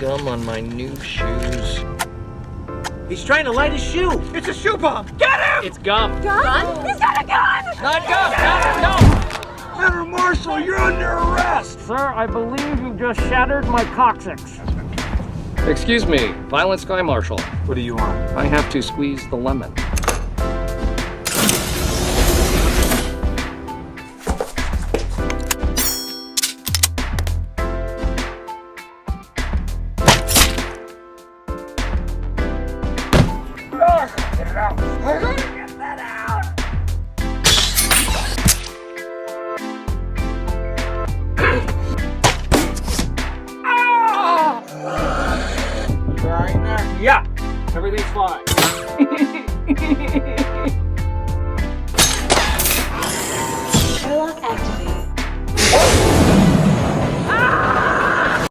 gum on my new shoes. He's trying to light his shoe. It's a shoe bomb. Get him! It's gum. Gun? He's got a gun! Not gum! No! Leonard Marshall, you're under arrest. Sir, I believe you just shattered my coccyx. Excuse me, Violent Sky Marshal. What do you want? I have to squeeze the lemon. Get it out. I gotta get that out. You all right in there? Yeah, everything's fine.